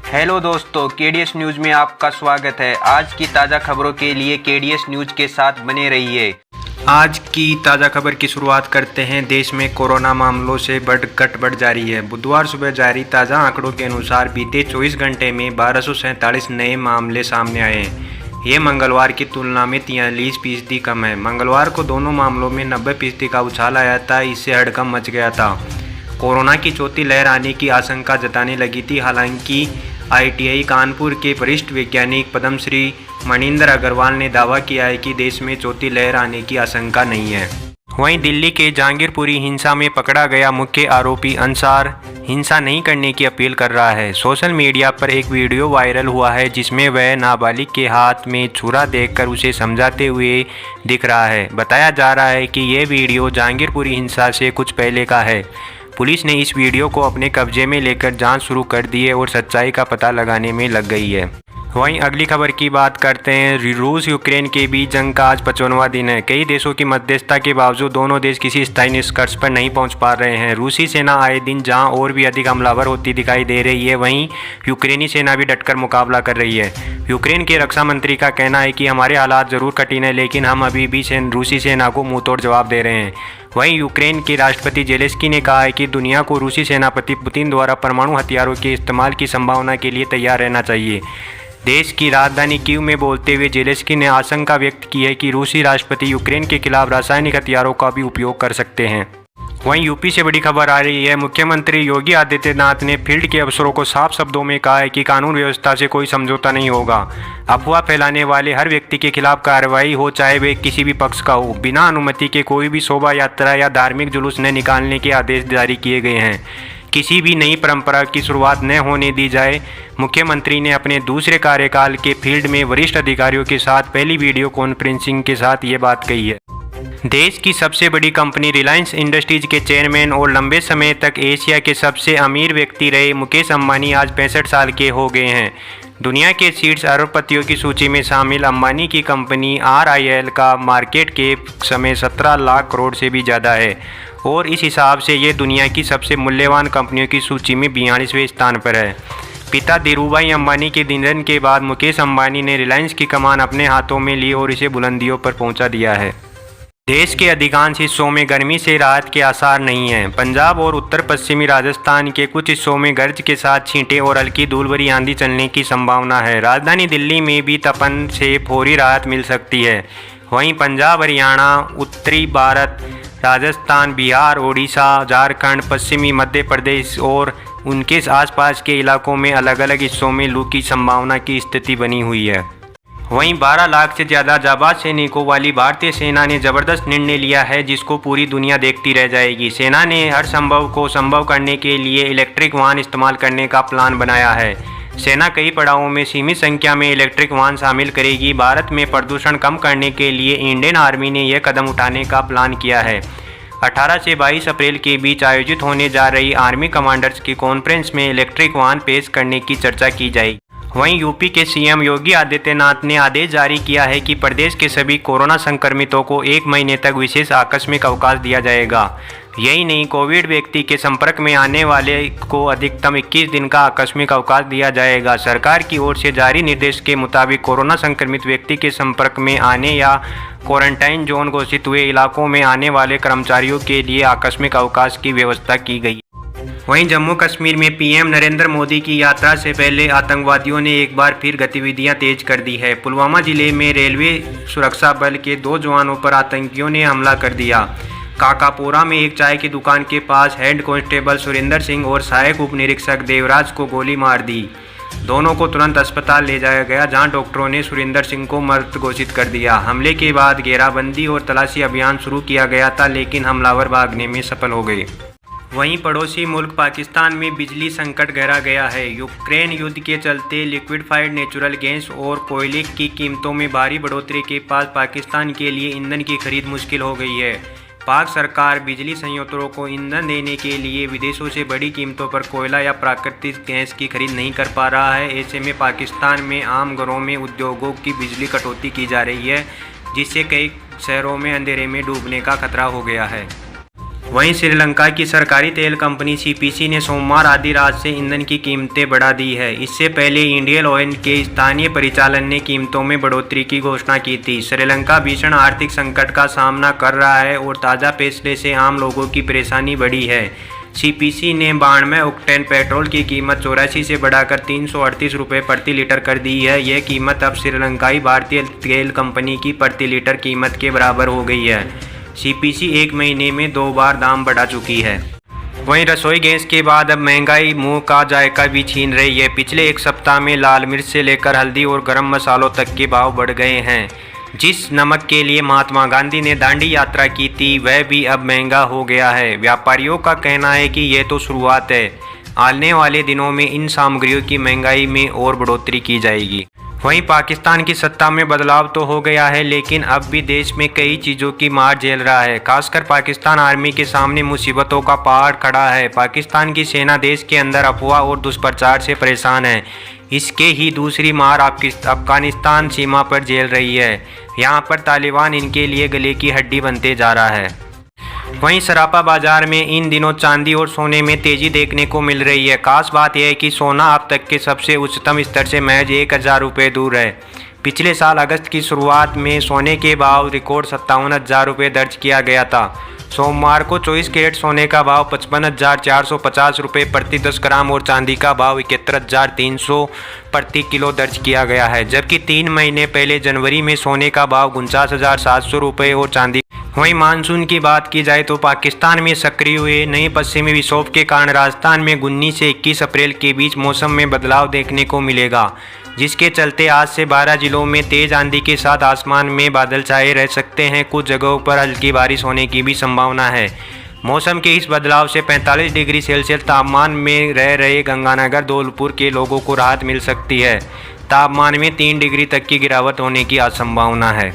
Hello दोस्तों, KDS news में आपका स्वागत है। आज की ताज़ा खबरों के लिए केडीएस न्यूज़ के साथ बने रहिए। आज की ताज़ा खबर की शुरुआत करते हैं। देश में कोरोना मामलों से बढ़ जारी है। बुधवार सुबह जारी ताज़ा आंकड़ों के अनुसार बीते 24 घंटे में 1247 नए मामले सामने आए हैं। ये मंगलवार की तुलना में 43% कम है। मंगलवार को दोनों मामलों में 90% का उछाल आया था। इससे हड़कंप मच गया था। कोरोना की चौथी लहर आने की आशंका जताने लगी थी। हालांकि आईआईटी कानपुर के वरिष्ठ वैज्ञानिक पद्मश्री मनिंदर अग्रवाल ने दावा किया है कि देश में चौथी लहर आने की आशंका नहीं है। वहीं दिल्ली के जहांगीरपुरी हिंसा में पकड़ा गया मुख्य आरोपी अंसार हिंसा नहीं करने की अपील कर रहा है। सोशल मीडिया पर एक वीडियो वायरल हुआ है जिसमें वह नाबालिग के हाथ में छुरा देखकर उसे समझाते हुए दिख रहा है। बताया जा रहा है कि यह वीडियो जहांगीरपुरी हिंसा से कुछ पहले का है। पुलिस ने इस वीडियो को अपने कब्जे में लेकर जांच शुरू कर दी है और सच्चाई का पता लगाने में लग गई है। वहीं अगली खबर की बात करते हैं। रूस यूक्रेन के बीच जंग का आज 55वां दिन है। कई देशों की मध्यस्थता के बावजूद दोनों देश किसी स्थायी निष्कर्ष पर नहीं पहुंच पा रहे हैं। रूसी सेना आए दिन जहां और भी अधिक हमलावर होती दिखाई दे रही है, वहीं यूक्रेनी सेना भी डटकर मुकाबला कर रही है। यूक्रेन के रक्षा मंत्री का कहना है कि हमारे हालात जरूर कठिन है, लेकिन हम अभी भी रूसी सेना को मुंहतोड़ जवाब दे रहे हैं। वहीं यूक्रेन के राष्ट्रपति जेलेंस्की ने कहा है कि दुनिया को रूसी सेनापति पुतिन द्वारा परमाणु हथियारों के इस्तेमाल की संभावना के लिए तैयार रहना चाहिए। देश की राजधानी कीव में बोलते हुए जेलेंस्की ने आशंका व्यक्त की है कि रूसी राष्ट्रपति यूक्रेन के खिलाफ रासायनिक हथियारों का भी उपयोग कर सकते हैं। वहीं यूपी से बड़ी खबर आ रही है। मुख्यमंत्री योगी आदित्यनाथ ने फील्ड के अफसरों को साफ शब्दों में कहा है कि कानून व्यवस्था से कोई समझौता नहीं होगा। अफवाह फैलाने वाले हर व्यक्ति के खिलाफ कार्रवाई हो, चाहे वे किसी भी पक्ष का हो। बिना अनुमति के कोई भी शोभा यात्रा या धार्मिक जुलूस न निकालने के आदेश जारी किए गए हैं। किसी भी नई परंपरा की शुरुआत न होने दी जाए। मुख्यमंत्री ने अपने दूसरे कार्यकाल के फील्ड में वरिष्ठ अधिकारियों के साथ पहली वीडियो कॉन्फ्रेंसिंग के साथ ये बात कही है। देश की सबसे बड़ी कंपनी रिलायंस इंडस्ट्रीज के चेयरमैन और लंबे समय तक एशिया के सबसे अमीर व्यक्ति रहे मुकेश अंबानी आज 65 साल के हो गए हैं। दुनिया के शीर्ष अरबपतियों की सूची में शामिल अंबानी की कंपनी RIL का मार्केट कैप समय 17 लाख करोड़ से भी ज़्यादा है और इस हिसाब से ये दुनिया की सबसे मूल्यवान कंपनियों की सूची में 42वें स्थान पर है। पिता धीरूभाई अंबानी के निधन के बाद मुकेश अंबानी ने रिलायंस की कमान अपने हाथों में ली और इसे बुलंदियों पर पहुंचा दिया है। देश के अधिकांश हिस्सों में गर्मी से राहत के आसार नहीं हैं। पंजाब और उत्तर पश्चिमी राजस्थान के कुछ हिस्सों में गरज के साथ छींटे और हल्की धूल भरी आंधी चलने की संभावना है। राजधानी दिल्ली में भी तपन से फौरी राहत मिल सकती है। वहीं पंजाब, हरियाणा, उत्तरी भारत, राजस्थान, बिहार, ओडिशा, झारखंड, पश्चिमी मध्य प्रदेश और उनके आसपास के इलाकों में अलग अलग हिस्सों में लू की संभावना की स्थिति बनी हुई है। वहीं 12 लाख से ज़्यादा जाबाज सैनिकों वाली भारतीय सेना ने ज़बरदस्त निर्णय लिया है जिसको पूरी दुनिया देखती रह जाएगी। सेना ने हर संभव को संभव करने के लिए इलेक्ट्रिक वाहन इस्तेमाल करने का प्लान बनाया है। सेना कई पड़ावों में सीमित संख्या में इलेक्ट्रिक वाहन शामिल करेगी। भारत में प्रदूषण कम करने के लिए इंडियन आर्मी ने यह कदम उठाने का प्लान किया है। 18 से 22 अप्रैल के बीच आयोजित होने जा रही आर्मी कमांडर्स की कॉन्फ्रेंस में इलेक्ट्रिक वाहन पेश करने की चर्चा की जाएगी। वहीं यूपी के सीएम योगी आदित्यनाथ ने आदेश जारी किया है कि प्रदेश के सभी कोरोना संक्रमितों को 1 महीने तक विशेष आकस्मिक अवकाश दिया जाएगा। यही नहीं, कोविड व्यक्ति के संपर्क में आने वाले को अधिकतम 21 दिन का आकस्मिक अवकाश दिया जाएगा। सरकार की ओर से जारी निर्देश के मुताबिक कोरोना संक्रमित व्यक्ति के संपर्क में आने या क्वारंटाइन जोन घोषित हुए इलाकों में आने वाले कर्मचारियों के लिए आकस्मिक अवकाश की व्यवस्था की गई। वहीं जम्मू कश्मीर में पीएम नरेंद्र मोदी की यात्रा से पहले आतंकवादियों ने एक बार फिर गतिविधियां तेज कर दी है। पुलवामा जिले में रेलवे सुरक्षा बल के 2 जवानों पर आतंकियों ने हमला कर दिया। काकापोरा में एक चाय की दुकान के पास हेड कांस्टेबल सुरेंद्र सिंह और सहायक उप निरीक्षक देवराज को गोली मार दी। दोनों को तुरंत अस्पताल ले जाया गया, जहां डॉक्टरों ने सुरेंद्र सिंह को मृत घोषित कर दिया। हमले के बाद घेराबंदी और तलाशी अभियान शुरू किया गया था, लेकिन हमलावर भागने में सफल हो गए। वहीं पड़ोसी मुल्क पाकिस्तान में बिजली संकट गहरा गया है। यूक्रेन युद्ध के चलते लिक्विफाइड नेचुरल गैस और कोयले की कीमतों में भारी बढ़ोतरी के बाद पाकिस्तान के लिए ईंधन की खरीद मुश्किल हो गई है। पाक सरकार बिजली संयंत्रों को ईंधन देने के लिए विदेशों से बड़ी कीमतों पर कोयला या प्राकृतिक गैस की खरीद नहीं कर पा रहा है। ऐसे में पाकिस्तान में आम घरों में उद्योगों की बिजली कटौती की जा रही है, जिससे कई शहरों में अंधेरे में डूबने का खतरा हो गया है। वहीं श्रीलंका की सरकारी तेल कंपनी सीपीसी ने सोमवार आधी रात से ईंधन की कीमतें बढ़ा दी है। इससे पहले इंडियन ऑयल के स्थानीय परिचालन ने कीमतों में बढ़ोतरी की घोषणा की थी। श्रीलंका भीषण आर्थिक संकट का सामना कर रहा है और ताज़ा फैसले से आम लोगों की परेशानी बढ़ी है। सीपीसी ने 92 ऑक्टेन पेट्रोल की कीमत 84 से बढ़ाकर 338 रुपये प्रति लीटर कर दी है। यह कीमत अब श्रीलंकाई भारतीय तेल कंपनी की प्रति लीटर कीमत के बराबर हो गई है। सीपीसी एक महीने में 2 बार दाम बढ़ा चुकी है। वहीं रसोई गैस के बाद अब महंगाई मुंह का जायका भी छीन रही है। पिछले एक सप्ताह में लाल मिर्च से लेकर हल्दी और गरम मसालों तक के भाव बढ़ गए हैं। जिस नमक के लिए महात्मा गांधी ने दांडी यात्रा की थी वह भी अब महंगा हो गया है। व्यापारियों का कहना है कि यह तो शुरुआत है, आने वाले दिनों में इन सामग्रियों की महंगाई में और बढ़ोतरी की जाएगी। वहीं पाकिस्तान की सत्ता में बदलाव तो हो गया है, लेकिन अब भी देश में कई चीज़ों की मार झेल रहा है। खासकर पाकिस्तान आर्मी के सामने मुसीबतों का पहाड़ खड़ा है। पाकिस्तान की सेना देश के अंदर अफवाह और दुष्प्रचार से परेशान है। इसके ही दूसरी मार अफगानिस्तान सीमा पर झेल रही है। यहाँ पर तालिबान इनके लिए गले की हड्डी बनते जा रहा है। वहीं सराफा बाजार में इन दिनों चांदी और सोने में तेजी देखने को मिल रही है। खास बात यह है कि सोना अब तक के सबसे उच्चतम स्तर से महज 1000 रुपये दूर है। पिछले साल अगस्त की शुरुआत में सोने के भाव रिकॉर्ड 57,000 रुपये दर्ज किया गया था। सोमवार को 24 कैरेट सोने का भाव 55,450 रुपये प्रति 10 ग्राम और चांदी का भाव 71,300 प्रति किलो दर्ज किया गया है। जबकि 3 महीने पहले जनवरी में सोने का भाव 49,700 रुपये और चांदी। वहीं मानसून की बात की जाए तो पाकिस्तान में सक्रिय हुए नए पश्चिमी विक्षोभ के कारण राजस्थान में 19 से 21 अप्रैल के बीच मौसम में बदलाव देखने को मिलेगा, जिसके चलते आज से 12 जिलों में तेज आंधी के साथ आसमान में बादल छाए रह सकते हैं। कुछ जगहों पर हल्की बारिश होने की भी संभावना है। मौसम के इस बदलाव से 45 डिग्री सेल्सियस तापमान में रह रहे गंगानगर धौलपुर के लोगों को राहत मिल सकती है। तापमान में 3 डिग्री तक की गिरावट होने की संभावना है।